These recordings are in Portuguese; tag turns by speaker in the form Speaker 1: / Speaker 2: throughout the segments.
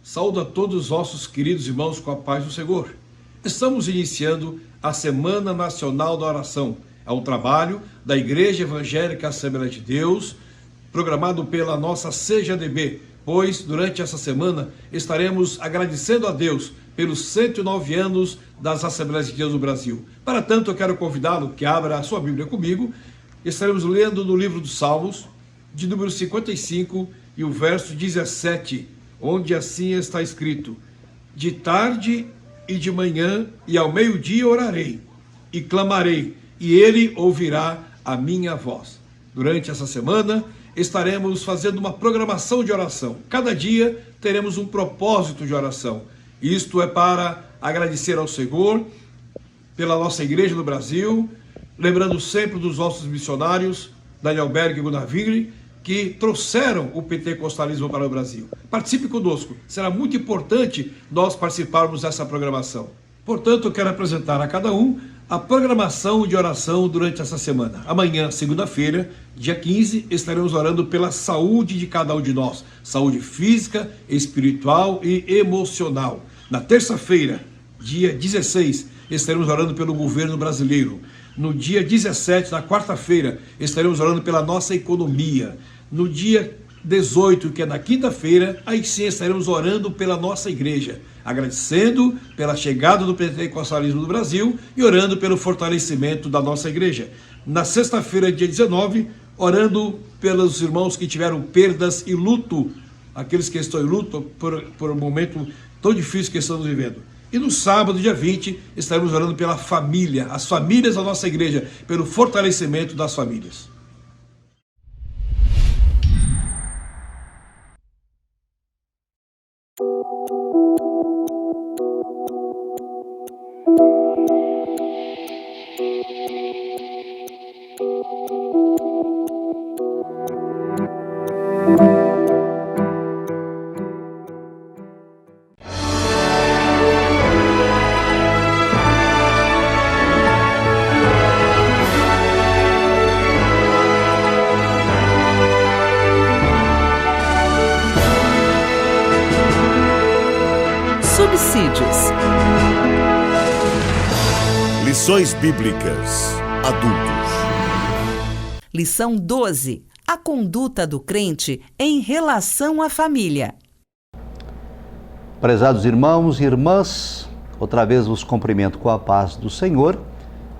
Speaker 1: Saúdo a todos os nossos queridos irmãos com a paz do Senhor. Estamos iniciando a Semana Nacional da Oração. É um trabalho da Igreja Evangélica Assembleia de Deus, programado pela nossa CGDB, pois durante essa semana estaremos agradecendo a Deus pelos 109 anos das Assembleias de Deus no Brasil. Para tanto, eu quero convidá-lo que abra a sua Bíblia comigo. Estaremos lendo no livro dos Salmos, de número 55 e o verso 17, onde assim está escrito: de tarde e de manhã e ao meio-dia orarei e clamarei, e ele ouvirá a minha voz. Durante essa semana estaremos fazendo uma programação de oração. Cada dia teremos um propósito de oração. Isto é para agradecer ao Senhor pela nossa igreja no Brasil, lembrando sempre dos nossos missionários, Daniel Berg e Gunnar Wingre, que trouxeram o pentecostalismo para o Brasil. Participe conosco, será muito importante nós participarmos dessa programação. Portanto, eu quero apresentar a cada um a programação de oração durante essa semana. Amanhã, segunda-feira, dia 15, estaremos orando pela saúde de cada um de nós, saúde física, espiritual e emocional. Na terça-feira, dia 16, estaremos orando pelo governo brasileiro. No dia 17, na quarta-feira, estaremos orando pela nossa economia. No dia 18, que é na quinta-feira, aí sim estaremos orando pela nossa igreja, agradecendo pela chegada do pentecostalismo no Brasil e orando pelo fortalecimento da nossa igreja. Na sexta-feira, dia 19, orando pelos irmãos que tiveram perdas e luto, aqueles que estão em luto por um momento tão difícil que estamos vivendo. E no sábado, dia 20, estaremos orando pela família, as famílias da nossa igreja, pelo fortalecimento das famílias.
Speaker 2: Subsídios.
Speaker 3: Lições Bíblicas Adultos.
Speaker 2: Lição 12. A conduta do crente em relação à família.
Speaker 4: Prezados irmãos e irmãs, outra vez vos cumprimento com a paz do Senhor.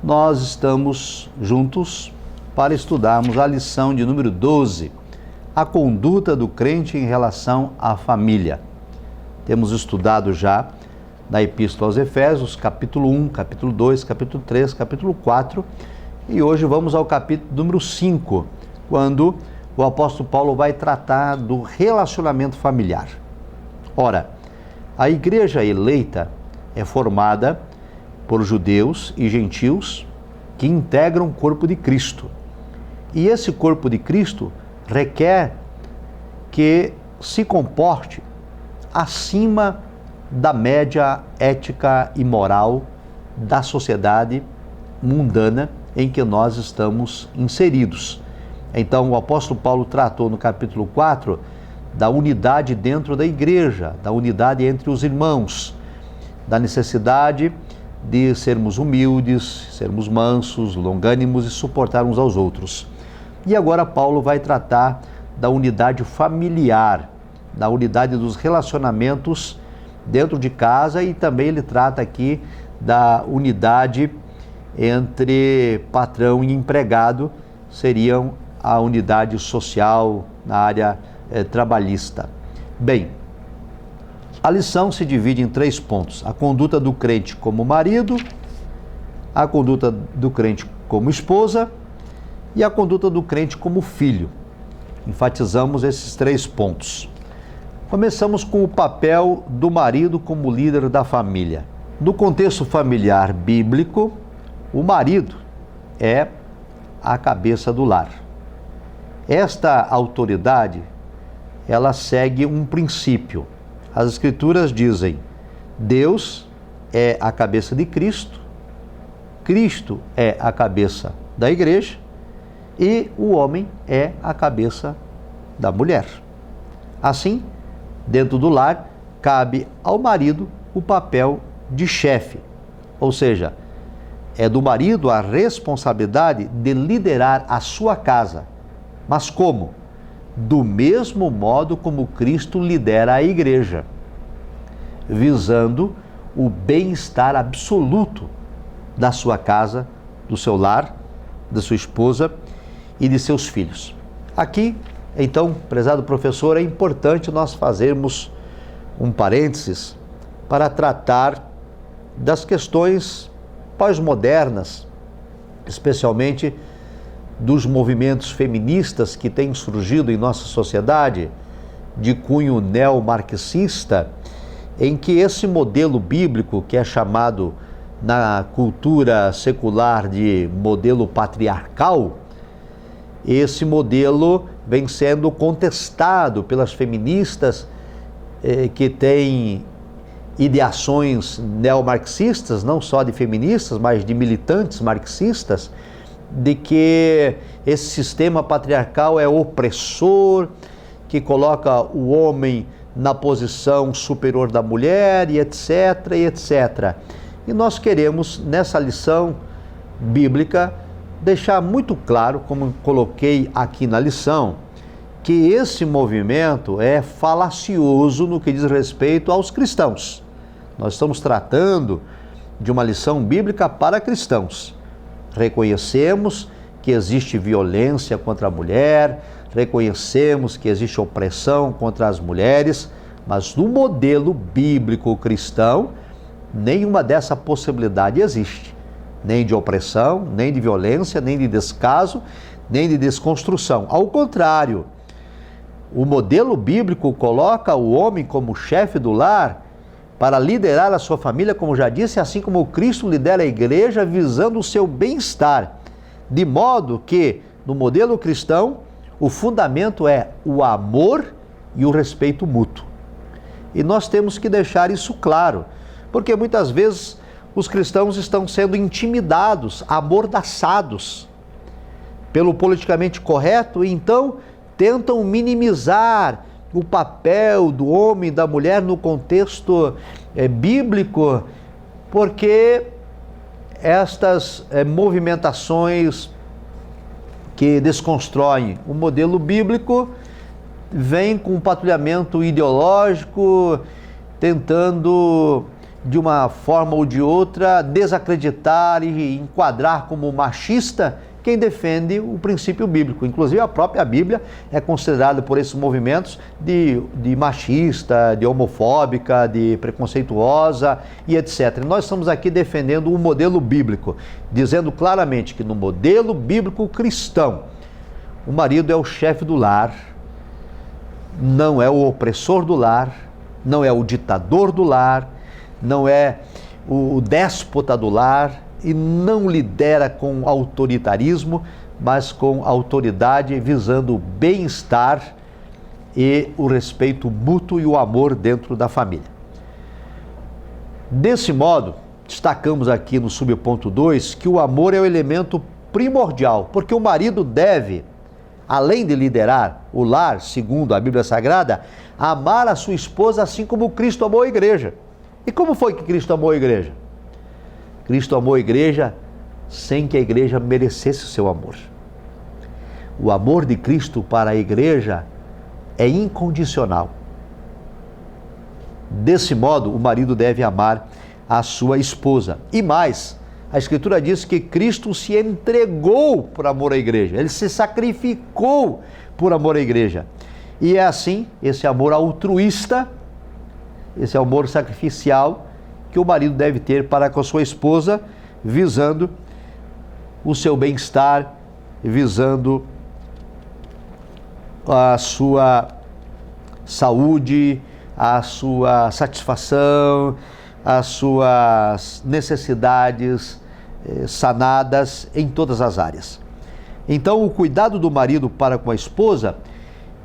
Speaker 4: Nós estamos juntos para estudarmos a lição de número 12, a conduta do crente em relação à família. Temos estudado já na Epístola aos Efésios, capítulo 1, capítulo 2, capítulo 3, capítulo 4, e hoje vamos ao capítulo número 5, quando o apóstolo Paulo vai tratar do relacionamento familiar. Ora, a igreja eleita é formada por judeus e gentios que integram o corpo de Cristo. E esse corpo de Cristo requer que se comporte acima da média ética e moral da sociedade mundana em que nós estamos inseridos. Então, o apóstolo Paulo tratou no capítulo 4 da unidade dentro da igreja, da unidade entre os irmãos, da necessidade de sermos humildes, sermos mansos, longânimos e suportar uns aos outros. E agora Paulo vai tratar da unidade familiar, da unidade dos relacionamentos dentro de casa, e também ele trata aqui da unidade entre patrão e empregado, seriam a unidade social na área trabalhista. Bem, a lição se divide em 3 pontos: a conduta do crente como marido, a conduta do crente como esposa e a conduta do crente como filho. Enfatizamos esses 3 pontos. Começamos com o papel do marido como líder da família. No contexto familiar bíblico, o marido é a cabeça do lar. Esta autoridade, ela segue um princípio. As Escrituras dizem: Deus é a cabeça de Cristo, Cristo é a cabeça da igreja e o homem é a cabeça da mulher. Assim, dentro do lar, cabe ao marido o papel de chefe, ou seja, é do marido a responsabilidade de liderar a sua casa. Mas como? Do mesmo modo como Cristo lidera a igreja, visando o bem-estar absoluto da sua casa, do seu lar, da sua esposa e de seus filhos. Aqui, então, prezado professor, é importante nós fazermos um parênteses para tratar das questões pós-modernas, especialmente dos movimentos feministas que têm surgido em nossa sociedade, de cunho neomarxista, em que esse modelo bíblico, que é chamado na cultura secular de modelo patriarcal, esse modelo vem sendo contestado pelas feministas que têm ideações neomarxistas, não só de feministas, mas de militantes marxistas, de que esse sistema patriarcal é opressor, que coloca o homem na posição superior da mulher, e etc, e etc. E nós queremos, nessa lição bíblica, deixar muito claro, como coloquei aqui na lição, que esse movimento é falacioso no que diz respeito aos cristãos. Nós estamos tratando de uma lição bíblica para cristãos. Reconhecemos que existe violência contra a mulher, reconhecemos que existe opressão contra as mulheres, mas no modelo bíblico cristão, nenhuma dessa possibilidade existe. Nem de opressão, nem de violência, nem de descaso, nem de desconstrução. Ao contrário, o modelo bíblico coloca o homem como chefe do lar para liderar a sua família, como já disse, assim como Cristo lidera a igreja visando o seu bem-estar. De modo que, no modelo cristão, o fundamento é o amor e o respeito mútuo. E nós temos que deixar isso claro, porque muitas vezes os cristãos estão sendo intimidados, amordaçados pelo politicamente correto e então tentam minimizar o papel do homem e da mulher no contexto bíblico, porque estas movimentações que desconstroem o modelo bíblico vêm com um patrulhamento ideológico, tentando, de uma forma ou de outra, desacreditar e enquadrar como machista quem defende o princípio bíblico. Inclusive, a própria Bíblia é considerada por esses movimentos de machista, de homofóbica, de preconceituosa e etc. E nós estamos aqui defendendo o modelo bíblico, dizendo claramente que no modelo bíblico cristão, o marido é o chefe do lar, não é o opressor do lar, não é o ditador do lar, não é o déspota do lar, e não lidera com autoritarismo, mas com autoridade, visando o bem-estar e o respeito mútuo e o amor dentro da família. Desse modo, destacamos aqui no subponto 2 que o amor é o elemento primordial, porque o marido deve, além de liderar o lar, segundo a Bíblia Sagrada, amar a sua esposa assim como Cristo amou a igreja. E como foi que Cristo amou a igreja? Cristo amou a igreja sem que a igreja merecesse o seu amor. O amor de Cristo para a igreja é incondicional. Desse modo, o marido deve amar a sua esposa. E mais, a Escritura diz que Cristo se entregou por amor à igreja. Ele se sacrificou por amor à igreja. E é assim, esse amor altruísta, esse amor sacrificial, que o marido deve ter para com a sua esposa, visando o seu bem-estar, visando a sua saúde, a sua satisfação, as suas necessidades sanadas em todas as áreas. Então, o cuidado do marido para com a esposa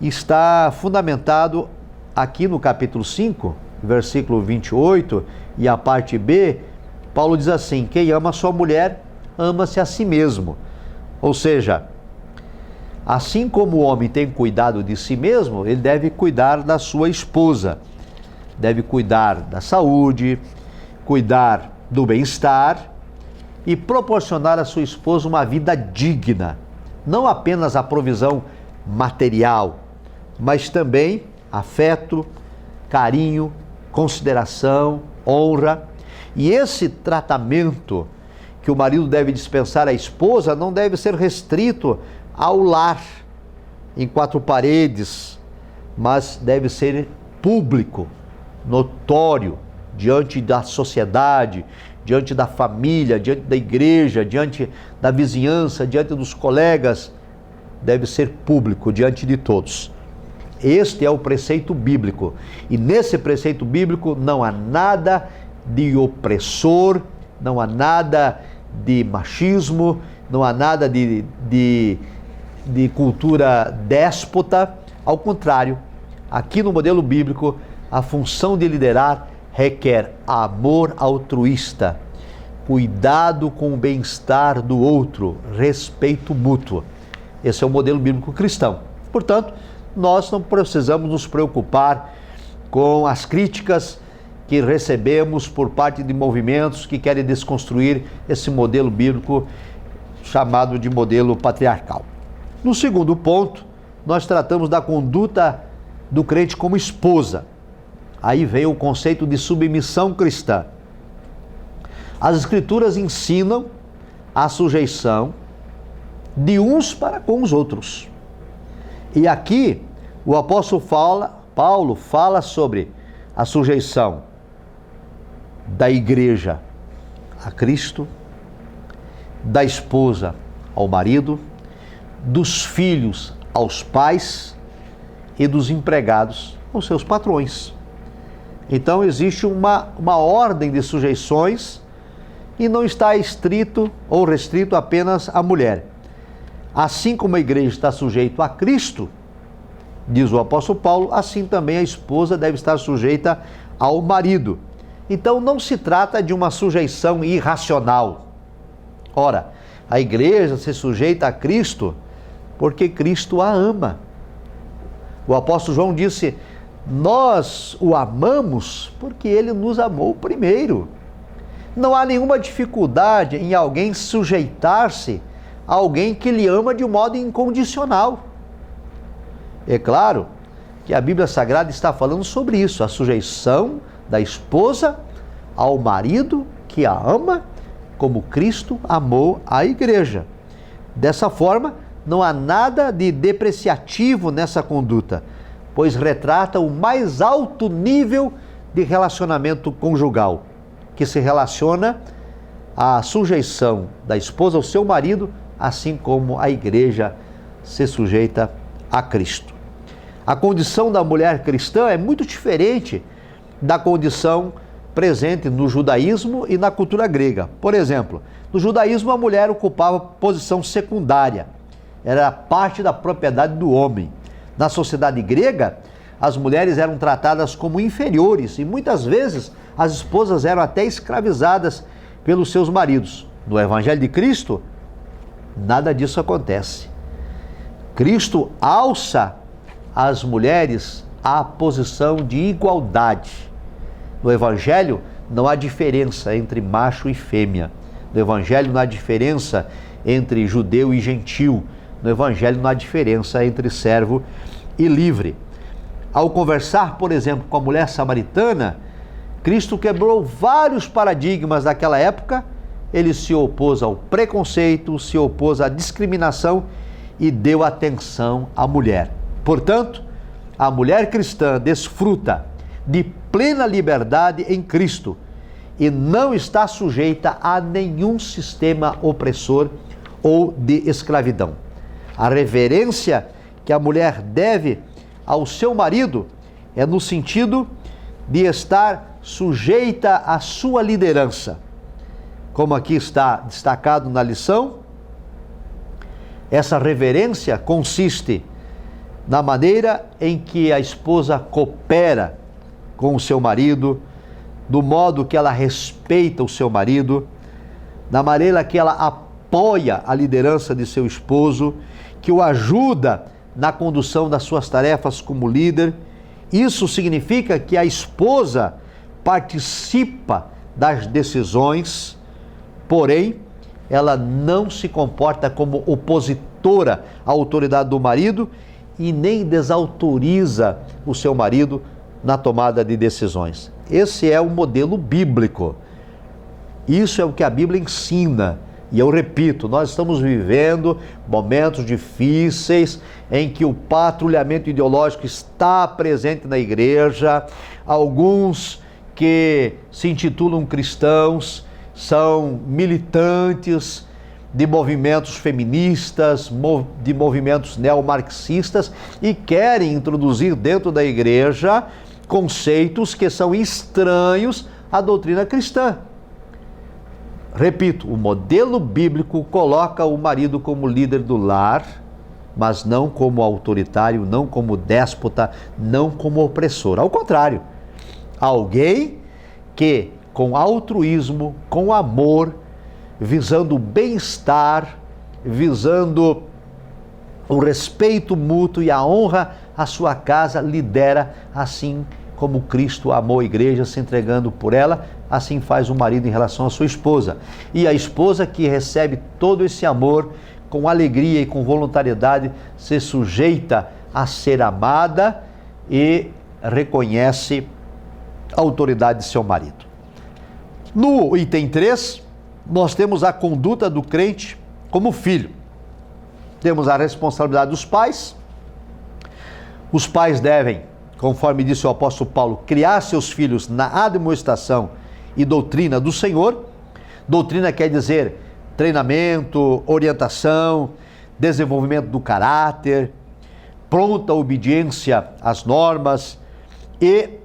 Speaker 4: está fundamentado aqui no capítulo 5, versículo 28, e a parte B, Paulo diz assim: quem ama a sua mulher, ama-se a si mesmo. Ou seja, assim como o homem tem cuidado de si mesmo, ele deve cuidar da sua esposa. deve cuidar da saúde, cuidar do bem-estar e proporcionar à sua esposa uma vida digna. Não apenas a provisão material, mas também afeto, carinho, consideração, honra. E esse tratamento que o marido deve dispensar à esposa não deve ser restrito ao lar, em quatro paredes, mas deve ser público, notório, diante da sociedade, diante da família, diante da igreja, diante da vizinhança, diante dos colegas. Deve ser público diante de todos. Este é o preceito bíblico. E nesse preceito bíblico não há nada de opressor, não há nada de machismo, não há nada de cultura déspota. Ao contrário, aqui no modelo bíblico, a função de liderar requer amor altruísta, cuidado com o bem-estar do outro, respeito mútuo. Esse é o modelo bíblico cristão. Portanto, nós não precisamos nos preocupar com as críticas que recebemos por parte de movimentos que querem desconstruir esse modelo bíblico chamado de modelo patriarcal. No segundo ponto, nós tratamos da conduta do crente como esposa. Aí vem o conceito de submissão cristã. As Escrituras ensinam a sujeição de uns para com os outros. E aqui o apóstolo Paulo fala sobre a sujeição da igreja a Cristo, da esposa ao marido, dos filhos aos pais e dos empregados aos seus patrões. Então existe uma ordem de sujeições e não está estrito ou restrito apenas à mulher. Assim como a igreja está sujeita a Cristo, diz o apóstolo Paulo, assim também a esposa deve estar sujeita ao marido. Então não se trata de uma sujeição irracional. Ora, a igreja se sujeita a Cristo porque Cristo a ama. O apóstolo João disse: nós o amamos porque ele nos amou primeiro. Não há nenhuma dificuldade em alguém sujeitar-se a alguém que lhe ama de um modo incondicional. É claro que a Bíblia Sagrada está falando sobre isso, a sujeição da esposa ao marido que a ama, como Cristo amou a igreja. Dessa forma, não há nada de depreciativo nessa conduta, pois retrata o mais alto nível de relacionamento conjugal, que se relaciona à sujeição da esposa ao seu marido, assim como a igreja se sujeita a Cristo. A condição da mulher cristã é muito diferente da condição presente no judaísmo e na cultura grega. Por exemplo, no judaísmo a mulher ocupava posição secundária, era parte da propriedade do homem. Na sociedade grega, as mulheres eram tratadas como inferiores e muitas vezes as esposas eram até escravizadas pelos seus maridos. No Evangelho de Cristo, nada disso acontece. Cristo alça as mulheres à posição de igualdade. No Evangelho não há diferença entre macho e fêmea. No Evangelho não há diferença entre judeu e gentil. No Evangelho não há diferença entre servo e livre. Ao conversar, por exemplo, com a mulher samaritana, Cristo quebrou vários paradigmas daquela época. Ele se opôs ao preconceito, se opôs à discriminação e deu atenção à mulher. Portanto, a mulher cristã desfruta de plena liberdade em Cristo e não está sujeita a nenhum sistema opressor ou de escravidão. A reverência que a mulher deve ao seu marido é no sentido de estar sujeita à sua liderança. Como aqui está destacado na lição, essa reverência consiste na maneira em que a esposa coopera com o seu marido, do modo que ela respeita o seu marido, da maneira que ela apoia a liderança de seu esposo, que o ajuda na condução das suas tarefas como líder Isso significa que a esposa participa das decisões, porém, ela não se comporta como opositora à autoridade do marido e nem desautoriza o seu marido na tomada de decisões. Esse é o modelo bíblico. Isso é o que a Bíblia ensina. E eu repito, nós estamos vivendo momentos difíceis em que o patrulhamento ideológico está presente na igreja. Alguns que se intitulam cristãos são militantes de movimentos feministas, de movimentos neomarxistas e querem introduzir dentro da igreja conceitos que são estranhos à doutrina cristã. Repito, o modelo bíblico coloca o marido como líder do lar, mas não como autoritário, não como déspota, não como opressor. Ao contrário, alguém que com altruísmo, com amor, visando o bem-estar, visando o respeito mútuo e a honra à sua casa, lidera assim como Cristo amou a igreja, se entregando por ela, assim faz o marido em relação à sua esposa. E a esposa que recebe todo esse amor, com alegria e com voluntariedade, se sujeita a ser amada e reconhece a autoridade de seu marido. No item 3, nós temos a conduta do crente como filho. Temos a responsabilidade dos pais. Os pais devem, conforme disse o apóstolo Paulo, criar seus filhos na admoestação e doutrina do Senhor. Doutrina quer dizer treinamento, orientação, desenvolvimento do caráter, pronta obediência às normas. E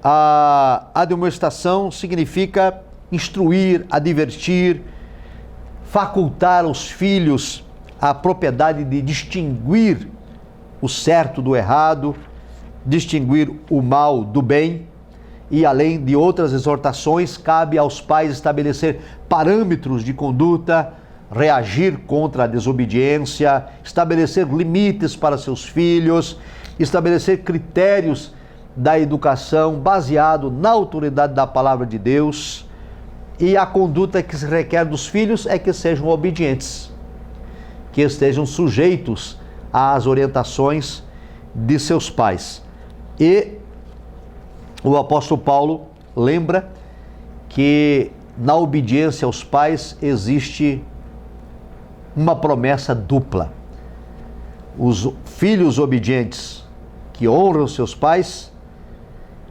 Speaker 4: a admoestação significa instruir, advertir, facultar aos filhos a propriedade de distinguir o certo do errado, distinguir o mal do bem. E além de outras exortações, cabe aos pais estabelecer parâmetros de conduta, reagir contra a desobediência, estabelecer limites para seus filhos, estabelecer critérios da educação baseado na autoridade da palavra de Deus. E a conduta que se requer dos filhos é que sejam obedientes, que estejam sujeitos às orientações de seus pais. E o apóstolo Paulo lembra que na obediência aos pais existe uma promessa dupla. Os filhos obedientes que honram seus pais,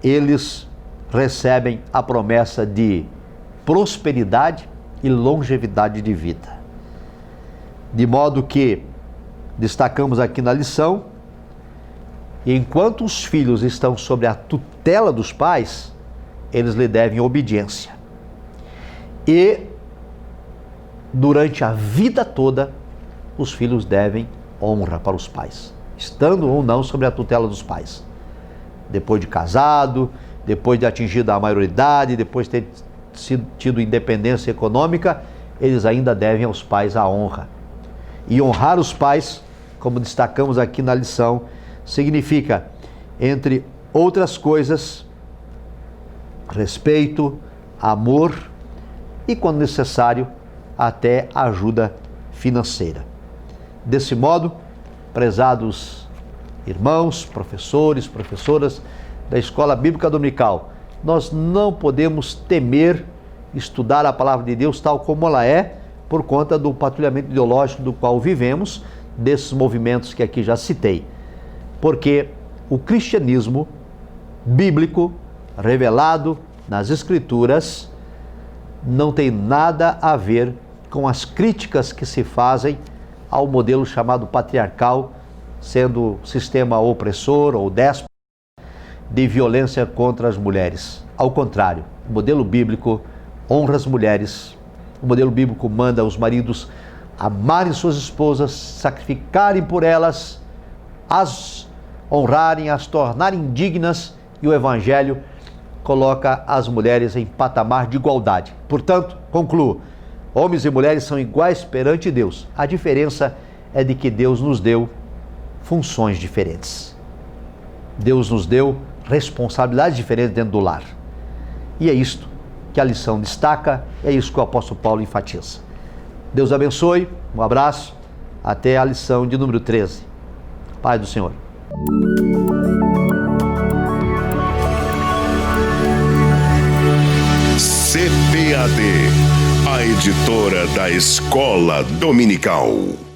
Speaker 4: eles recebem a promessa de prosperidade e longevidade de vida. De modo que, destacamos aqui na lição, enquanto os filhos estão sob a tutela dos pais, eles lhe devem obediência. E, durante a vida toda, os filhos devem honra para os pais, estando ou não sob a tutela dos pais. Depois de casado, depois de atingido a maioridade, depois de ter tido independência econômica, eles ainda devem aos pais a honra. E honrar os pais, como destacamos aqui na lição, significa, entre outras coisas, respeito, amor e, quando necessário, até ajuda financeira. Desse modo, prezados irmãos, professores, professoras da Escola Bíblica Dominical, nós não podemos temer estudar a palavra de Deus tal como ela é, por conta do patrulhamento ideológico do qual vivemos, desses movimentos que aqui já citei. Porque o cristianismo bíblico, revelado nas Escrituras, não tem nada a ver com as críticas que se fazem ao modelo chamado patriarcal, sendo sistema opressor ou déspota de violência contra as mulheres. Ao contrário, o modelo bíblico honra as mulheres. O modelo bíblico manda os maridos amarem suas esposas, sacrificarem por elas, as honrarem, as tornarem dignas, e o Evangelho coloca as mulheres em patamar de igualdade. Portanto, concluo, homens e mulheres são iguais perante Deus. A diferença é de que Deus nos deu funções diferentes. Deus nos deu responsabilidades diferentes dentro do lar. E é isto que a lição destaca, é isso que o apóstolo Paulo enfatiza. Deus abençoe, um abraço, até a lição de número 13. Paz do Senhor.
Speaker 3: CPAD, a editora da Escola Dominical.